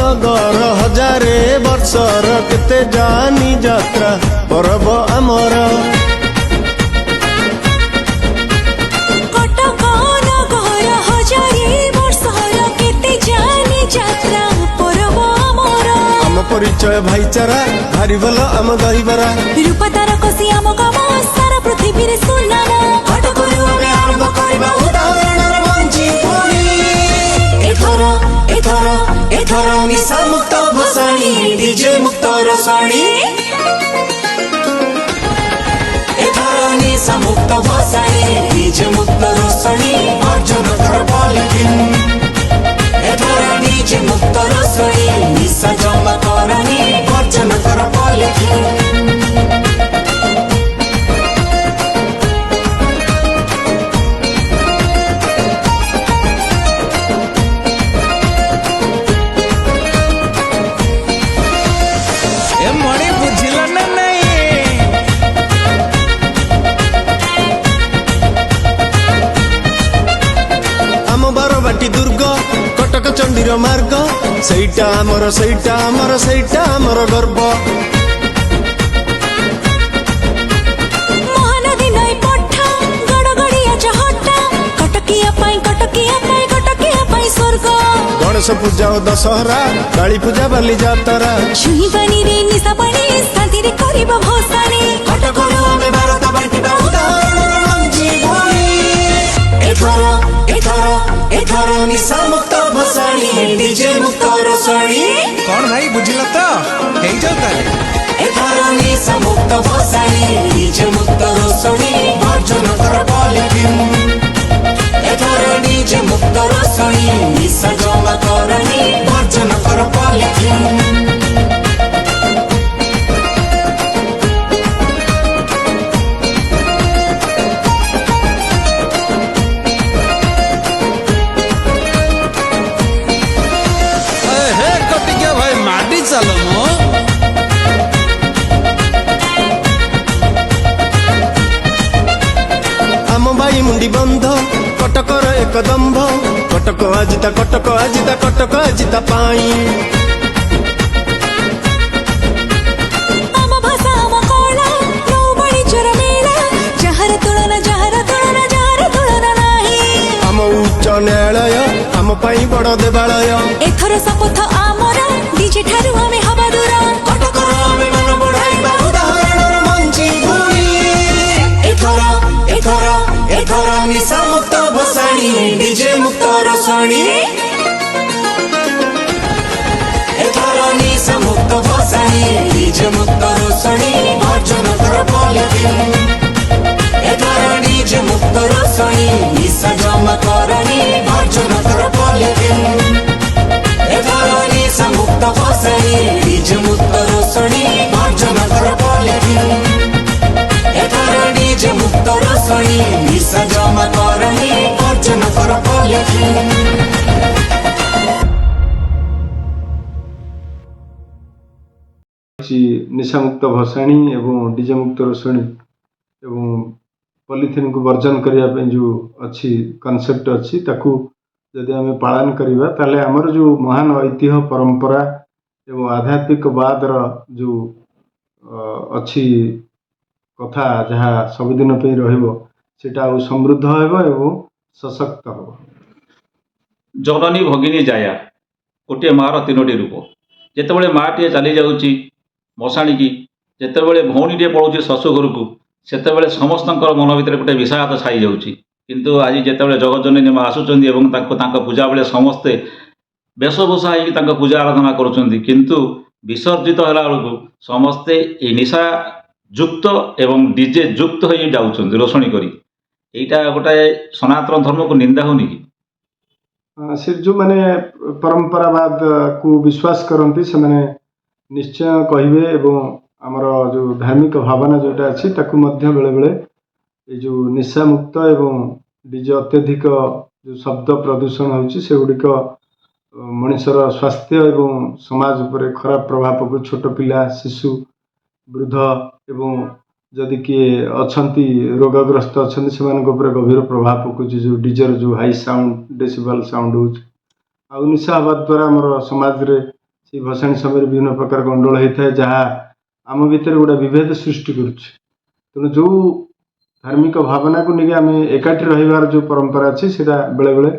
नगर हजारे वर्षर केते जानी यात्रा पर्व आमर कटक नगर हजारे वर्षर केते जानी यात्रा पर्व आमर आम परिचय भाईचारा भारी भल आम दहीबरा रूप तार कसी आम काम सारा पृथ्वी रे सुनाम कटकरू आमे आरंभ करिबा उदाहरणर मंची पुणी एथर निशा मुक्त भसाणी डीजे मुक्त रसाणी एथर निशा मुक्त भसाणी डीजे मुक्त रसाणी अर्जुन कर पॉलिथिन एथर डीजे मुक्त रसाणी निशा जमा करनी अर्जुन कर पॉलिथिन बाटी दुर्ग कटक चंडीर मार्ग सईटा आमर गर्व महानदी नई पठा गड़गड़िया चहटा कटकिया पाई स्वर्ग गणेश पूजा और दशहरा काली पूजा बाली जातरा छुई पानी रे निशा पानी शांति रे करिबा भसानी कटकरू आमे भारत बांटिबा उदाहरणर मंची भूमि एथर निशा मुक्त भसाणी डीजे मुक्त रसाणी कौन भाई बुझिल तो हे जाऊ ताले एथर निशा मुक्त भसाणी डीजे मुक्त रसाणी अर्जुन कर पॉलिथिन एथर डीजे मुक्त रसाणी निशा जमा करनी अर्जुन कर पॉलिथिन मुंडी बंध कटकर एक दंभ कटक आजिता पाई आम भाषा आम कला नौ बड़ी चोर मेला जहर तुलना नाही आम उच्च न्यायालय आम पाई बड़ देवालय एथर शपथ आमर डीजे ठारू आमे हवा दूर कटकर आमे मन बढ़ाइबा उदाहरणर मंची भूमि एथर निशा मुक्त भसाणी डीजे मुक्त रसाणी एथर निशा मुक्त भसाणी डीजे मुक्त रसाणी अर्जुन कर पॉलिथिन एथर डीजे मुक्त रसाणी निशा जमा करनी अर्जुन कर पॉलिथिन एथर निशा मुक्त भसाणी डीजे मुक्त रसाणी अर्जुन कर पॉलिथिन एथर डीजे मुक्त रसाणी निशा जमा करनी अर्जुन कर पॉलिथिन निशा मुक्त भसाणी एवं डीजे मुक्त रसाणी एवं पॉलिथिन को वर्जन करने जो अच्छी कॉन्सेप्ट अच्छी ताकू जदि आम पालन करवा ताले आमर जो महान ऐतिह्य परंपरा एवं आध्यात्मिकवाद जो अच्छी कथा जहाँ सबुदिन रहा समृद्ध एवं सशक्त हो जननी भगिनी जाया गोटे मार तीनोटी रूप जितेबाला माँटे चली जाऊँगी मशाणी की जितेबाला भौणीटे पड़ोचे शशु घर को सेतेबेले समस्त मन भितर गोटे विषाद छाई जाऊँगी किंतु आज जितेबाला जगतजननी माँ आसुँच पूजा बेले समस्ते वेशभूषा हो पूजा आराधना करुँच किंतु विसर्जित होला बेलू समस्ते ये निशा युक्त एवं डीजे युक्त हो जाऊँ रोषणी करी एटा गोटे सनातन धर्म को निंदा होनी कि से जो माने परंपरावाद को विश्वास करती से माने निश्चय कहे एवं आमर जो धार्मिक भावना जोटा अच्छी बेले बेले ये जो निशा मुक्त एवं डीजे अत्यधिक जो शब्द प्रदूषण होगुड़िक मनुष्यर स्वास्थ्य एवं समाज पर खराब प्रभाव पकड़ छोट पिला शिशु वृद्ध एवं जदि किए अच्छी रोगग्रस्त अच्छा से गभीर प्रभाव पकड़ जो डीजर जो हाई साउंड डेसिबल साउंड हो निशा हवा द्वारा आम समाज रे से भसाणी समय विभिन्न प्रकार गंडोल होता है जहाँ आम भितर गोटे विभेद सृष्टि करुच्छे तेणु जो धार्मिक भावना को लेकिन आम एकाठी रहिबार जो परंपरा अच्छी से बेले बेले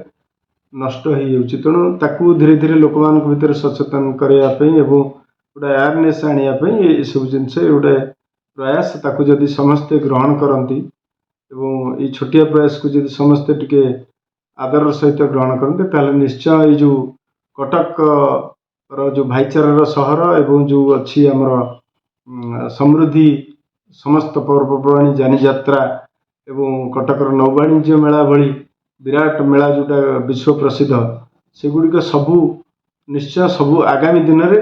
नष्ट हो जाऊँगी तेणु ताकू धीरे धीरे लोक मान भीतर सचेतन करने गोटे अवेयरनेस आने ये सब जिनस गोटे प्रयास ताकू जदि समस्ते ग्रहण करती एवं ये छोटिया प्रयास को जदि समस्ते टिके आदर सहित ग्रहण करते ताले निश्चय ये जो कटक रो जो भाईचारार सहर एवं जो अच्छी आमर समृद्धि समस्त पर्वपर्वाणी जानी यात्रा एवं कटकर नौवाणिज्य मेला भली विराट मेला जोटा विश्व प्रसिद्ध सेगुड़िक सबू निश्चय सबू आगामी दिन में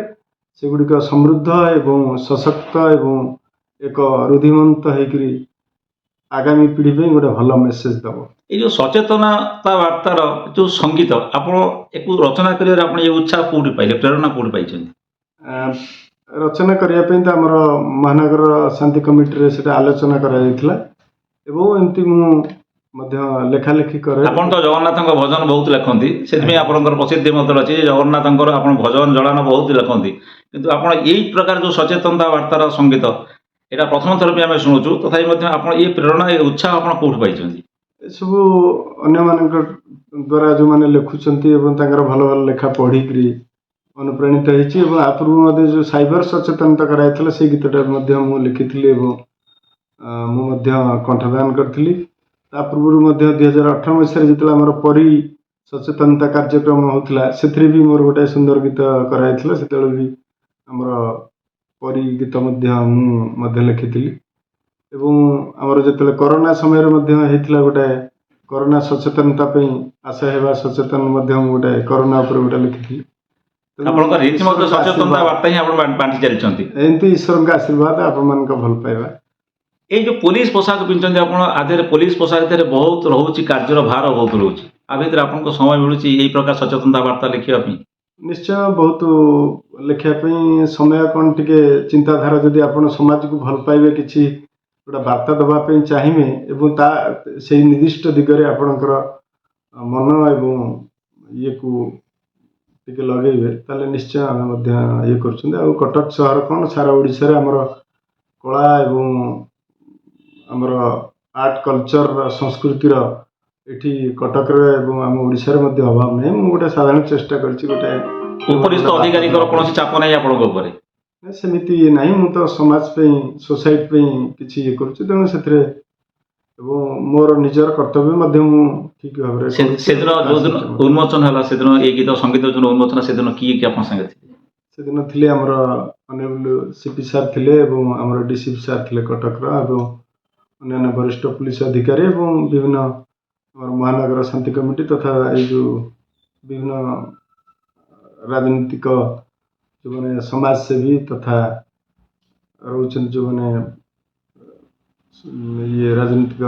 सेगुड़िक समृद्ध एवं सशक्त एवं एक रुधिमंत होकरी आगामी पीढ़ी पे गोटे भल मेसेज दब ये जो सचेतनता वार्तार जो संगीत आप रचना कर ये उत्साह कौटी पाइले प्रेरणा कौटी पाई रचना करने तो आमर महानगर शांति कमिटी से आलोचना करमती लेखालेखी करे आपण तो जगन्नाथ भजन बहुत लिखती से प्रसिद्धि मत अच्छी जगन्नाथ आप भजन जड़ान बहुत लिखती किंतु आप यही प्रकार जो सचेतनता वार्तार संगीत यहाँ प्रथम थर भी आम शुणुचु तथापि आप ये प्रेरणा ये उत्साह आप कौट पाई सब अन्य मान द्वारा जो मैंने लिखुंट भल भल लेखा पढ़ी अनुप्राणित होती आ पूर्व जो साइबर सचेतनता कराई से गीतटा मुझे लिखी मुझे कंठदान करी पूर्व 2018 मसीह जो परी सचेतनता कार्यक्रम होता से भी मोर गोटे सुंदर गीत कराई से भी आमर परी गीत लिखी एवं आमर जो कोरोना समय गोटे कोरोना सचेतनता आशा हेबा सचेतन गोटे कोरोना गोटे लिखी सचेतनता वार्ता ही बांटी चलती एमती ईश्वर का आशीर्वाद आपण भल पाइबा ये जो पुलिस पोशाक पिंधुंट आधे पुलिस पोशाक बहुत रोचे कार्यर भार बहुत रोचे आ भर आपको समय मिलूँ यही प्रकार सचेतनता वार्ता लिखापी निश्चय बहुत लिखापी समय कौन टे चिंताधारा जदि आप समाज को भल पाइबे किसी गोटे वार्ता देवाई चाहिए एवं से निर्दिष्ट दिगरे आपणकर मन एवं ये को टिके लगेबे ताले निश्चय आम ये कर कटक सहर कौन सारा ओडिशा रे आमर कला एवं आमर आर्ट कल्चर संस्कृतिर एठी कटक एवं आम ओडिशा रे मध्य अभाव नहीं मु गोटे साधारण चेष्टा करछि गोटे उपरिस्थ अधिकारी कोनोसी चाप नहीं आपन ऊपर सेमिति ये नहीं मु तो समाज पे सोसाइटी पे किछि ये करछि तेणु सेथरे एवं मोर निजर कर्तव्य मध्य मु ठीक भाव रे से दिन जो दिन उन्मोचन हला से दिन ए गीत संगीत जो उन्मोचन से दिन किए कि आपन संगे थिले से दिन थिले हमर अनेबल सीपी सर थिले एवं हमर डीसीपी सर थिले कटक रा एवं अन्य वरिष्ठ पुलिस अधिकारी एवं विभिन्न महानगर शांति कमिटी तथा ये जो विभिन्न राजनीतिक जो मैंने समाजसेवी तथा रोचन जो मैंने ये राजनीतिक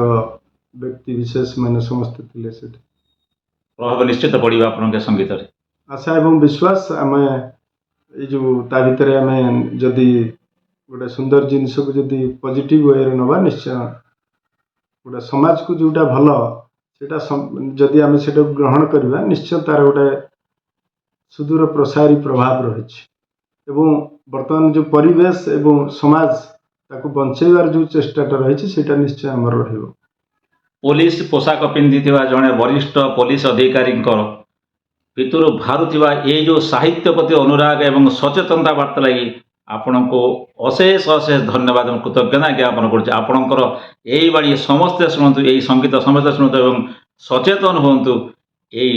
व्यक्ति विशेष मैंने समस्त थिले से प्रभाव निश्चित पड़िबा आपन संगीत रे आशा एवं विश्वास आम ये जो ता भितर आम जदि गोटे सुंदर जिनस को जदि पॉजिटिव वे रे नबा निश्चय गोटे समाज को जोटा भल सेटा जदि आम से ग्रहण करवा निश्चय तार गोटे सुदूर प्रसारी प्रभाव रही एवं वर्तमान जो परिवेश एवं समाज ताको बंचेबार जो चेष्टाटा रही सेटा निश्चय आमर रहिबो पुलिस पोशाक पिंधि जड़े वरिष्ठ पुलिस अधिकारी भितर बाहरुवा ये जो साहित्य प्रति अनुराग एवं सचेतनता वार्ता लगी आपण को अशेष अशेष धन्यवाद कृतज्ञता ज्ञापन करपणकर यही बाड़ी समस्ते शुणु यही संगीत समस्ते शुणु एवं सचेतन हूँ यही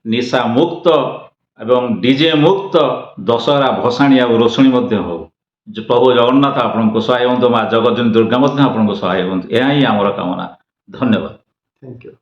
निशा मुक्त एवं डीजे मुक्त दशहरा भसाणी आ रोषणी हो प्रभु जगन्नाथ आपण को सहाय हूँ माँ जगज्जननी दुर्गा आपको सहाय हूँ यह ही आमर कामना धन्यवाद थैंक यू।